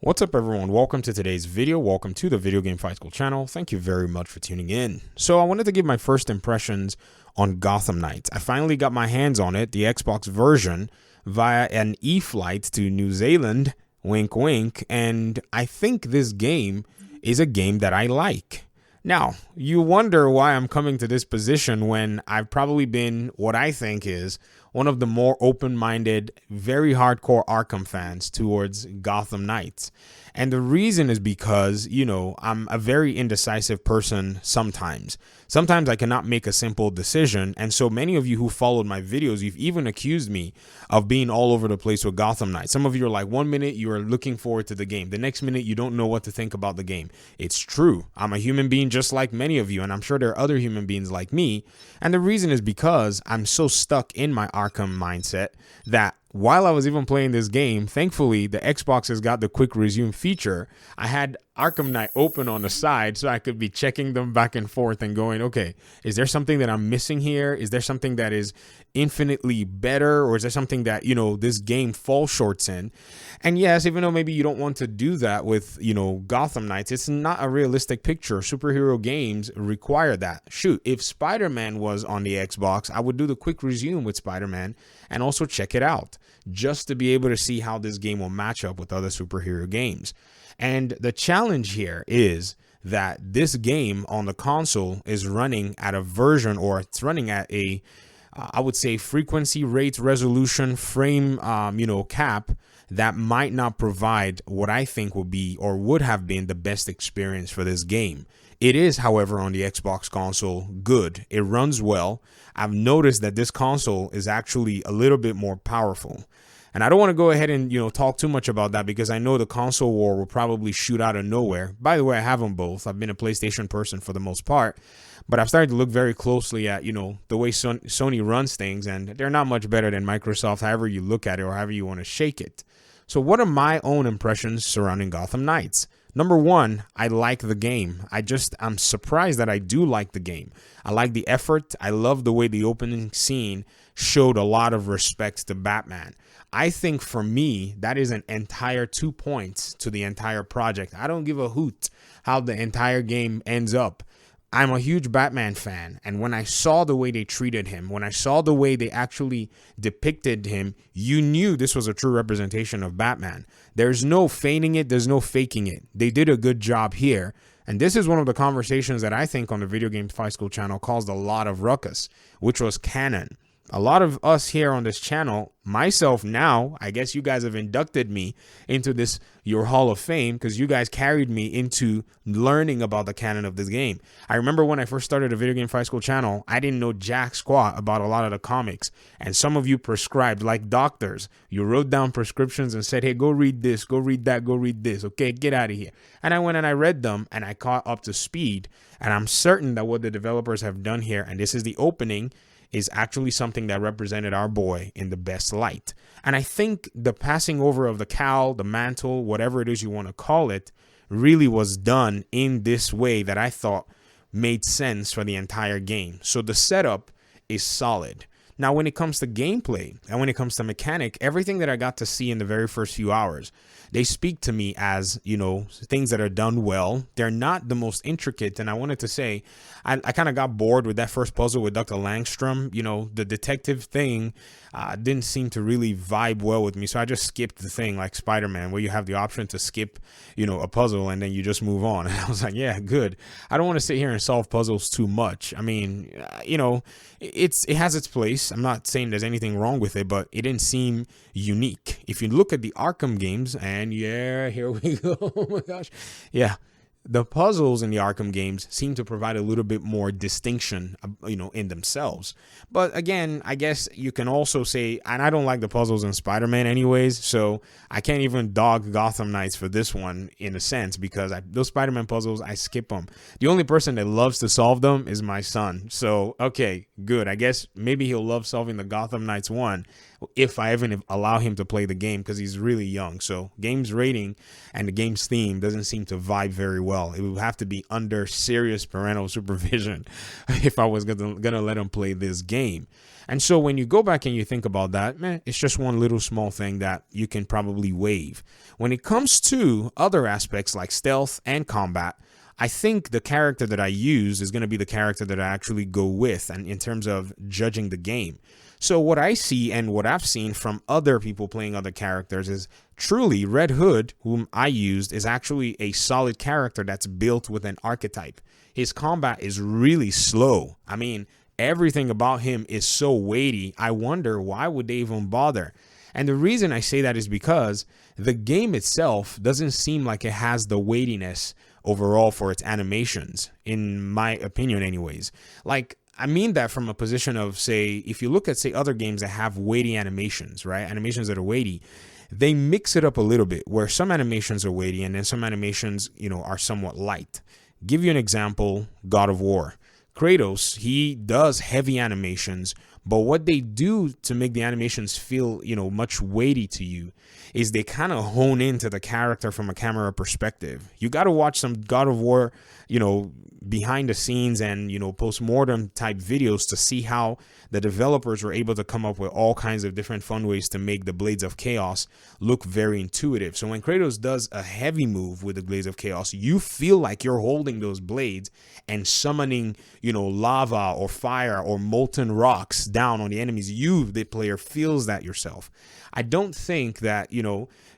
What's up everyone, welcome to today's video. Welcome to the Video Game Fight School channel. Thank you very much for tuning in. So I wanted to give my first impressions on Gotham Knights. I finally got my hands on it, the Xbox version, via an e-flight to New Zealand, wink wink, and I think this game is a game that I like. Now, you wonder why I'm coming to this position when I've probably been what I think is one of the more open-minded, very hardcore Arkham fans towards Gotham Knights. And the reason is because, I'm a very indecisive person sometimes. Sometimes I cannot make a simple decision. And so many of you who followed my videos, you've even accused me of being all over the place with Gotham Knights. Some of you are like, 1 minute you are looking forward to the game. The next minute you don't know what to think about the game. It's true. I'm a human being just like many of you, and I'm sure there are other human beings like me. And the reason is because I'm so stuck in my Arkham mindset that while I was even playing this game, thankfully the Xbox has got the quick resume feature. I had Arkham Knight open on the side so I could be checking them back and forth and going, okay, is there something that I'm missing here? Is there something that is infinitely better? Or is there something that, this game falls short in? And yes, even though maybe you don't want to do that with, Gotham Knights, it's not a realistic picture. Superhero games require that. Shoot, if Spider-Man was on the Xbox, I would do the quick resume with Spider-Man and also check it out just to be able to see how this game will match up with other superhero games. And the challenge here is that this game on the console is running at a version, or it's running at a, I would say, frequency rate resolution frame, cap that might not provide what I think will be or would have been the best experience for this game. It is, however, on the Xbox console good. It runs well. I've noticed that this console is actually a little bit more powerful. And I don't want to go ahead and, talk too much about that because I know the console war will probably shoot out of nowhere. By the way, I have them both. I've been a PlayStation person for the most part, but I've started to look very closely at, the way Sony runs things, and they're not much better than Microsoft, however you look at it or however you want to shake it. So what are my own impressions surrounding Gotham Knights? Number one, I like the game. I'm surprised that I do like the game. I like the effort. I love the way the opening scene showed a lot of respect to Batman. I think for me, that is an entire 2 points to the entire project. I don't give a hoot how the entire game ends up. I'm a huge Batman fan, and when I saw the way they treated him, when I saw the way they actually depicted him, you knew this was a true representation of Batman. There's no feigning it, there's no faking it. They did a good job here, and this is one of the conversations that I think on the Video Game Fight School channel caused a lot of ruckus, which was canon. A lot of us here on this channel, myself now, I guess you guys have inducted me into this, your Hall of Fame, because you guys carried me into learning about the canon of this game. I remember when I first started the Video Game Fight School channel, I didn't know jack squat about a lot of the comics. And some of you prescribed like doctors. You wrote down prescriptions and said, hey, go read this, go read that, go read this. Okay, get out of here. And I went and I read them and I caught up to speed. And I'm certain that what the developers have done here, and this is the opening, is actually something that represented our boy in the best light. And I think the passing over of the cowl, the mantle, whatever it is you want to call it, really was done in this way that I thought made sense for the entire game. So the setup is solid. Now, when it comes to gameplay and when it comes to mechanic, everything that I got to see in the very first few hours, they speak to me as, things that are done well. They're not the most intricate. And I wanted to say, I kind of got bored with that first puzzle with Dr. Langstrom. The detective thing didn't seem to really vibe well with me. So I just skipped the thing like Spider-Man, where you have the option to skip, a puzzle and then you just move on. And I was like, yeah, good. I don't want to sit here and solve puzzles too much. I mean, it has its place. I'm not saying there's anything wrong with it, but it didn't seem unique. If you look at the Arkham games, and yeah, here we go. Oh my gosh. Yeah. The puzzles in the Arkham games seem to provide a little bit more distinction, in themselves. But again, I guess you can also say, and I don't like the puzzles in Spider-Man anyways, so I can't even dog Gotham Knights for this one in a sense, because those Spider-Man puzzles, I skip them. The only person that loves to solve them is my son. So, okay, good. I guess maybe he'll love solving the Gotham Knights one if I even allow him to play the game, because he's really young. So game's rating and the game's theme doesn't seem to vibe very well. It would have to be under serious parental supervision if I was gonna let him play this game. And so when you go back and you think about that, it's just one little small thing that you can probably waive. When it comes to other aspects like stealth and combat, I think the character that I use is going to be the character that I actually go with, and in terms of judging the game. So what I see and what I've seen from other people playing other characters is truly Red Hood, whom I used, is actually a solid character that's built with an archetype. His combat is really slow. I mean, everything about him is so weighty. I wonder, why would they even bother? And the reason I say that is because the game itself doesn't seem like it has the weightiness overall for its animations, in my opinion anyways. Like, I mean that from a position of, say, if you look at, say, other games that have weighty animations, right? Animations that are weighty, they mix it up a little bit, where some animations are weighty and then some animations, are somewhat light. Give you an example, God of War. Kratos, he does heavy animations, but what they do to make the animations feel, much weighty to you is they kind of hone into the character from a camera perspective. You got to watch some God of War, behind the scenes and, post-mortem type videos to see how the developers were able to come up with all kinds of different fun ways to make the Blades of Chaos look very intuitive. So when Kratos does a heavy move with the Blades of Chaos, you feel like you're holding those blades and summoning, lava or fire or molten rocks down on the enemies. You, the player, feels that yourself. I don't think that,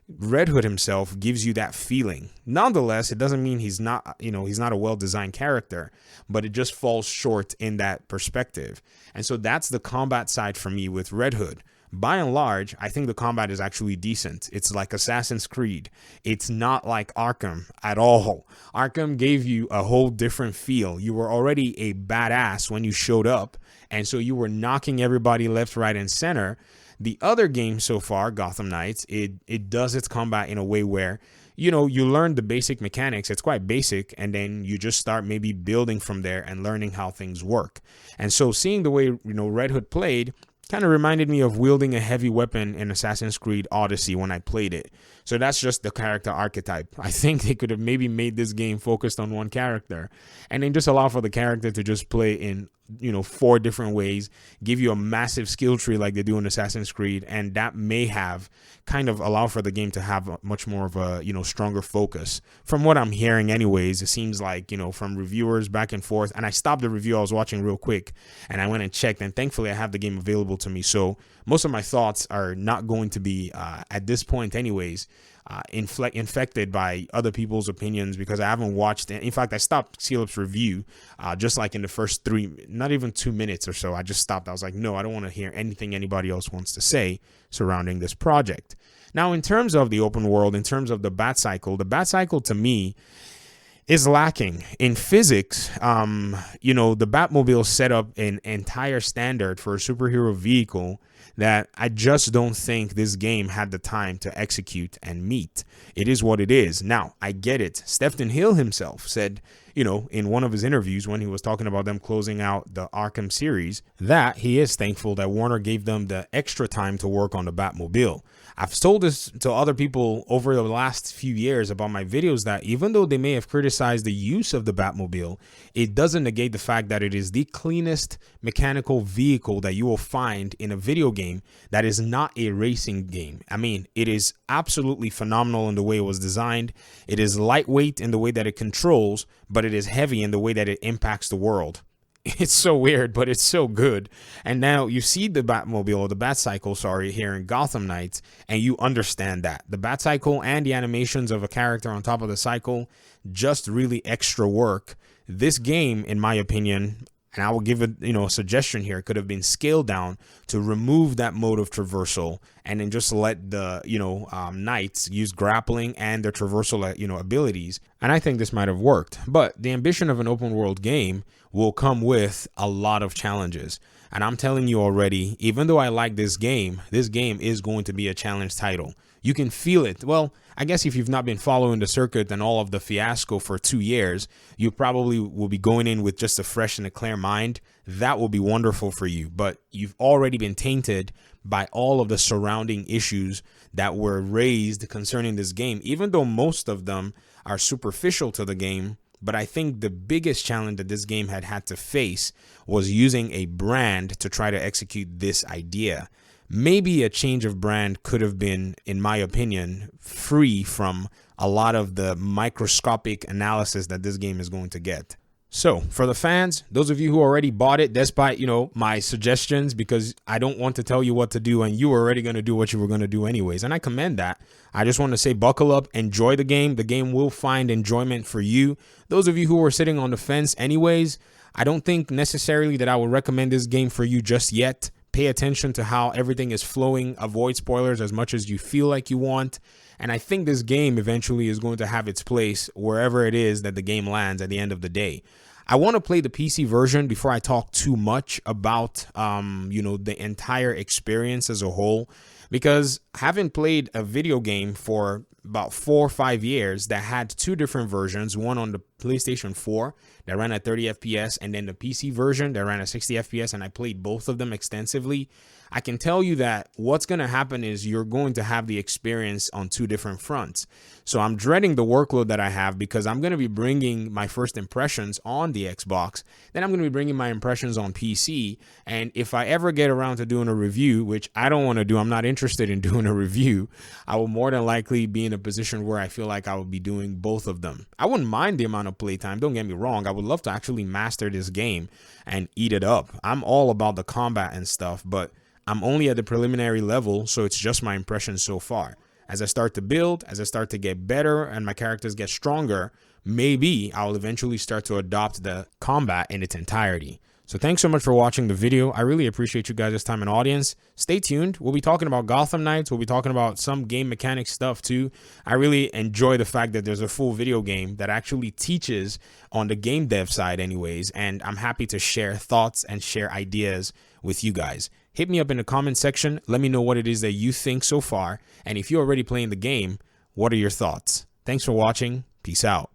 Red Hood himself gives you that feeling. Nonetheless, it doesn't mean he's not a well-designed character, but it just falls short in that perspective. And so that's the combat side for me with Red Hood. By and large, I think the combat is actually decent. It's like Assassin's Creed. It's not like Arkham at all. Arkham gave you a whole different feel. You were already a badass when you showed up, and so you were knocking everybody left, right, and center. The other game so far, Gotham Knights, it does its combat in a way where, you learn the basic mechanics. It's quite basic, and then you just start maybe building from there and learning how things work. And so seeing the way, Red Hood played kind of reminded me of wielding a heavy weapon in Assassin's Creed Odyssey when I played it. So that's just the character archetype. I think they could have maybe made this game focused on one character and then just allow for the character to just play in, 4 different ways, give you a massive skill tree like they do in Assassin's Creed. And that may have kind of allowed for the game to have a much more of a, stronger focus. From what I'm hearing anyways, it seems like, from reviewers back and forth. And I stopped the review I was watching real quick and I went and checked, and thankfully I have the game available to me. So most of my thoughts are not going to be, at this point anyways, infected by other people's opinions, because I haven't watched it. In fact, I stopped Celeb's review just like in the first not even 2 minutes or so. I just stopped. I was like, no, I don't want to hear anything anybody else wants to say surrounding this project. Now, in terms of the open world, in terms of the bat cycle to me is lacking in physics. The Batmobile set up an entire standard for a superhero vehicle that I just don't think this game had the time to execute and meet. It is what it is. Now, I get it. Stephen Hill himself said, in one of his interviews when he was talking about them closing out the Arkham series, that he is thankful that Warner gave them the extra time to work on the Batmobile. I've told this to other people over the last few years about my videos that even though they may have criticized the use of the Batmobile, it doesn't negate the fact that it is the cleanest mechanical vehicle that you will find in a video game that is not a racing game. I mean, it is absolutely phenomenal in the way it was designed. It is lightweight in the way that it controls, but it is heavy in the way that it impacts the world. It's so weird, but it's so good. And now you see the Batmobile, or the Batcycle, here in Gotham Knights, and you understand that. The Batcycle and the animations of a character on top of the cycle, just really extra work. This game, in my opinion, and I will give it, a suggestion here, could have been scaled down to remove that mode of traversal and then just let the, knights use grappling and their traversal, abilities. And I think this might have worked. But the ambition of an open world game will come with a lot of challenges. And I'm telling you already, even though I like this game is going to be a challenge title. You can feel it. Well, I guess if you've not been following the circuit and all of the fiasco for 2 years, you probably will be going in with just a fresh and a clear mind. That will be wonderful for you. But you've already been tainted by all of the surrounding issues that were raised concerning this game, even though most of them are superficial to the game. But I think the biggest challenge that this game had to face was using a brand to try to execute this idea. Maybe a change of brand could have been, in my opinion, free from a lot of the microscopic analysis that this game is going to get. So for the fans, those of you who already bought it, despite, my suggestions, because I don't want to tell you what to do and you were already going to do what you were going to do anyways. And I commend that. I just want to say, buckle up, enjoy the game. The game will find enjoyment for you. Those of you who are sitting on the fence anyways, I don't think necessarily that I would recommend this game for you just yet. Pay attention to how everything is flowing. Avoid spoilers as much as you feel like you want. And I think this game eventually is going to have its place wherever it is that the game lands at the end of the day. I want to play the PC version before I talk too much about, the entire experience as a whole, because having played a video game for about 4 or 5 years that had 2 different versions, one on the PlayStation 4 that ran at 30 FPS and then the PC version that ran at 60 FPS, and I played both of them extensively. I can tell you that what's going to happen is you're going to have the experience on 2 different fronts. So I'm dreading the workload that I have because I'm going to be bringing my first impressions on the Xbox. Then I'm going to be bringing my impressions on PC. And if I ever get around to doing a review, which I don't want to do, I'm not interested in doing a review, I will more than likely be in a position where I feel like I will be doing both of them. I wouldn't mind the amount of playtime. Don't get me wrong. I would love to actually master this game and eat it up. I'm all about the combat and stuff, but I'm only at the preliminary level, so it's just my impressions so far. As I start to build, as I start to get better and my characters get stronger, maybe I'll eventually start to adopt the combat in its entirety. So thanks so much for watching the video. I really appreciate you guys' time and audience. Stay tuned. We'll be talking about Gotham Knights. We'll be talking about some game mechanic stuff too. I really enjoy the fact that there's a full video game that actually teaches on the game dev side anyways, and I'm happy to share thoughts and share ideas with you guys. Hit me up in the comment section. Let me know what it is that you think so far. And if you're already playing the game, what are your thoughts? Thanks for watching. Peace out.